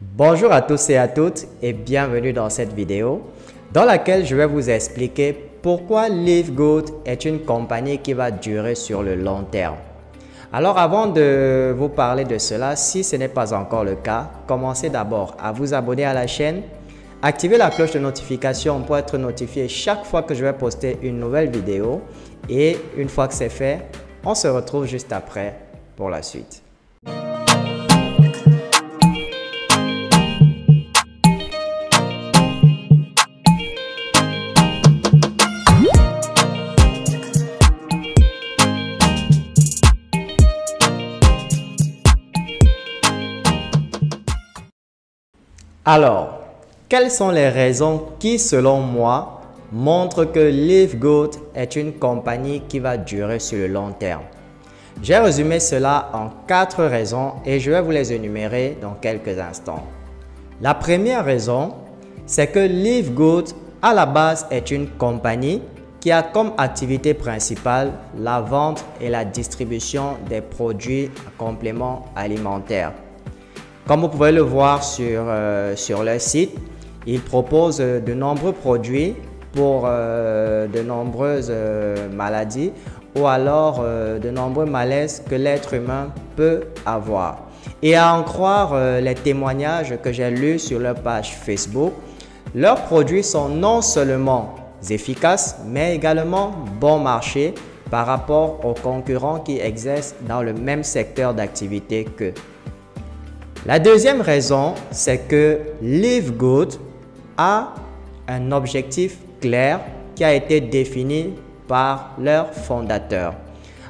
Bonjour à tous et à toutes et bienvenue dans cette vidéo dans laquelle je vais vous expliquer pourquoi Livegood est une compagnie qui va durer sur le long terme. Alors avant de vous parler de cela, si ce n'est pas encore le cas, commencez d'abord à vous abonner à la chaîne, activez la cloche de notification pour être notifié chaque fois que je vais poster une nouvelle vidéo et une fois que c'est fait, on se retrouve juste après pour la suite. Alors, quelles sont les raisons qui, selon moi, montrent que Livegood est une compagnie qui va durer sur le long terme? J'ai résumé cela en 4 raisons et je vais vous les énumérer dans quelques instants. La première raison, c'est que Livegood, à la base, est une compagnie qui a comme activité principale la vente et la distribution des produits compléments alimentaires. Comme vous pouvez le voir sur leur site, ils proposent de nombreux produits pour de nombreuses maladies ou alors de nombreux malaises que l'être humain peut avoir. Et à en croire les témoignages que j'ai lus sur leur page Facebook, leurs produits sont non seulement efficaces, mais également bon marché par rapport aux concurrents qui exercent dans le même secteur d'activité qu'eux. La deuxième raison, c'est que Livegood a un objectif clair qui a été défini par leur fondateur.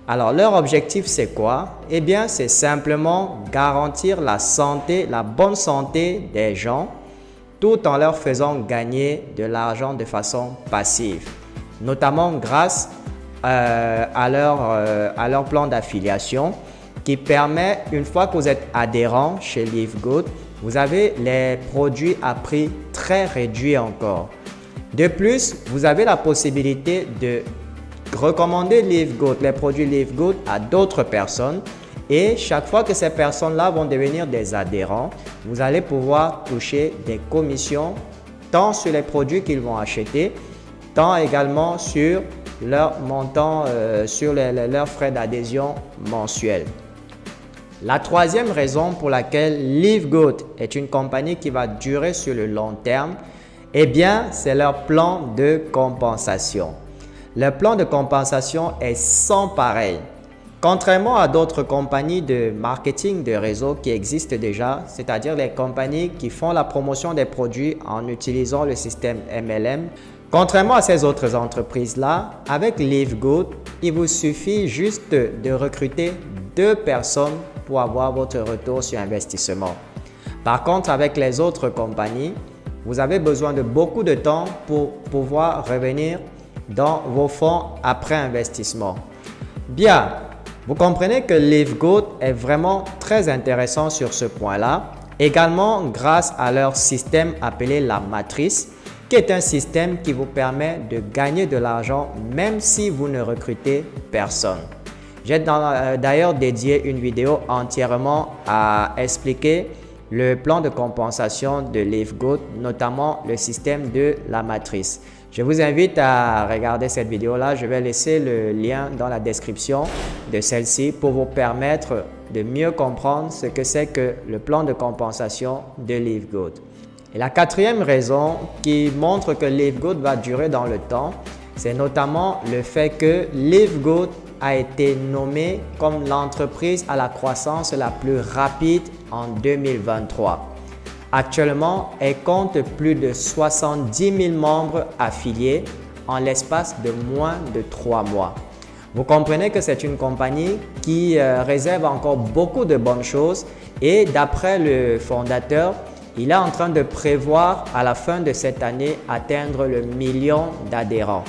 Alors, leur objectif, c'est quoi? Eh bien, c'est simplement garantir la santé, la bonne santé des gens, tout en leur faisant gagner de l'argent de façon passive, notamment grâce à leur plan d'affiliation, qui permet, une fois que vous êtes adhérent chez Livegood, vous avez les produits à prix très réduit encore. De plus, vous avez la possibilité de recommander Livegood, les produits Livegood à d'autres personnes et chaque fois que ces personnes-là vont devenir des adhérents, vous allez pouvoir toucher des commissions tant sur les produits qu'ils vont acheter, tant également sur leur montant, sur leurs frais d'adhésion mensuels. La troisième raison pour laquelle Livegood est une compagnie qui va durer sur le long terme, eh bien, c'est leur plan de compensation. Leur plan de compensation est sans pareil. Contrairement à d'autres compagnies de marketing de réseau qui existent déjà, c'est-à-dire les compagnies qui font la promotion des produits en utilisant le système MLM, contrairement à ces autres entreprises-là, avec Livegood, il vous suffit juste de recruter 2 personnes pour avoir votre retour sur investissement. Par contre, avec les autres compagnies, vous avez besoin de beaucoup de temps pour pouvoir revenir dans vos fonds après investissement. Bien, vous comprenez que Livegood est vraiment très intéressant sur ce point-là, également grâce à leur système appelé la matrice, qui est un système qui vous permet de gagner de l'argent même si vous ne recrutez personne. J'ai d'ailleurs dédié une vidéo entièrement à expliquer le plan de compensation de Livegood, notamment le système de la matrice. Je vous invite à regarder cette vidéo-là. Je vais laisser le lien dans la description de celle-ci pour vous permettre de mieux comprendre ce que c'est que le plan de compensation de Livegood. Et la quatrième raison qui montre que Livegood va durer dans le temps, c'est notamment le fait que Livegood a été nommé comme l'entreprise à la croissance la plus rapide en 2023. Actuellement, elle compte plus de 70 000 membres affiliés en l'espace de moins de 3 mois. Vous comprenez que c'est une compagnie qui réserve encore beaucoup de bonnes choses et d'après le fondateur, il est en train de prévoir à la fin de cette année atteindre le 1 million d'adhérents.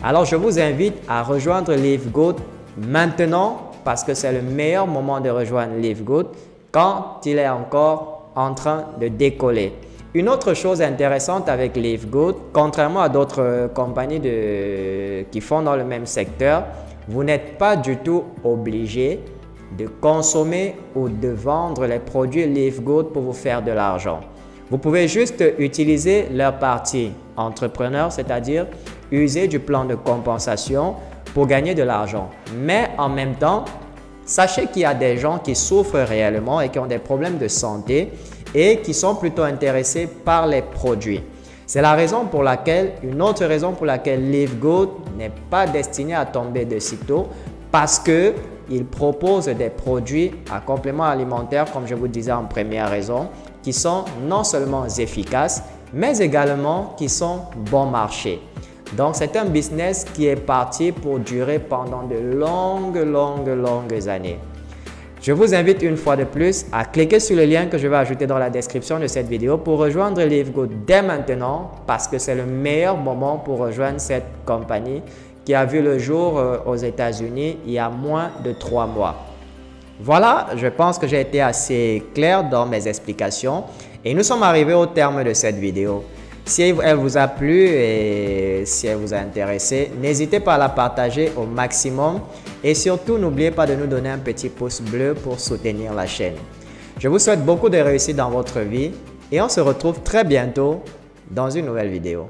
Alors, je vous invite à rejoindre Livegood maintenant parce que c'est le meilleur moment de rejoindre Livegood quand il est encore en train de décoller. Une autre chose intéressante avec Livegood, contrairement à d'autres compagnies qui font dans le même secteur, vous n'êtes pas du tout obligé de consommer ou de vendre les produits LiveGood pour vous faire de l'argent. Vous pouvez juste utiliser leur partie entrepreneur, c'est-à-dire user du plan de compensation pour gagner de l'argent. Mais en même temps, sachez qu'il y a des gens qui souffrent réellement et qui ont des problèmes de santé et qui sont plutôt intéressés par les produits. C'est la raison pour laquelle, une autre raison pour laquelle LiveGood n'est pas destiné à tomber de sitôt, parce qu'il propose des produits à complément alimentaire, comme je vous disais en première raison, qui sont non seulement efficaces, mais également qui sont bon marché. Donc, c'est un business qui est parti pour durer pendant de longues années. Je vous invite une fois de plus à cliquer sur le lien que je vais ajouter dans la description de cette vidéo pour rejoindre LiveGood dès maintenant parce que c'est le meilleur moment pour rejoindre cette compagnie qui a vu le jour aux États-Unis il y a moins de 3 mois. Voilà, je pense que j'ai été assez clair dans mes explications et nous sommes arrivés au terme de cette vidéo. Si elle vous a plu et si elle vous a intéressé, n'hésitez pas à la partager au maximum et surtout n'oubliez pas de nous donner un petit pouce bleu pour soutenir la chaîne. Je vous souhaite beaucoup de réussite dans votre vie et on se retrouve très bientôt dans une nouvelle vidéo.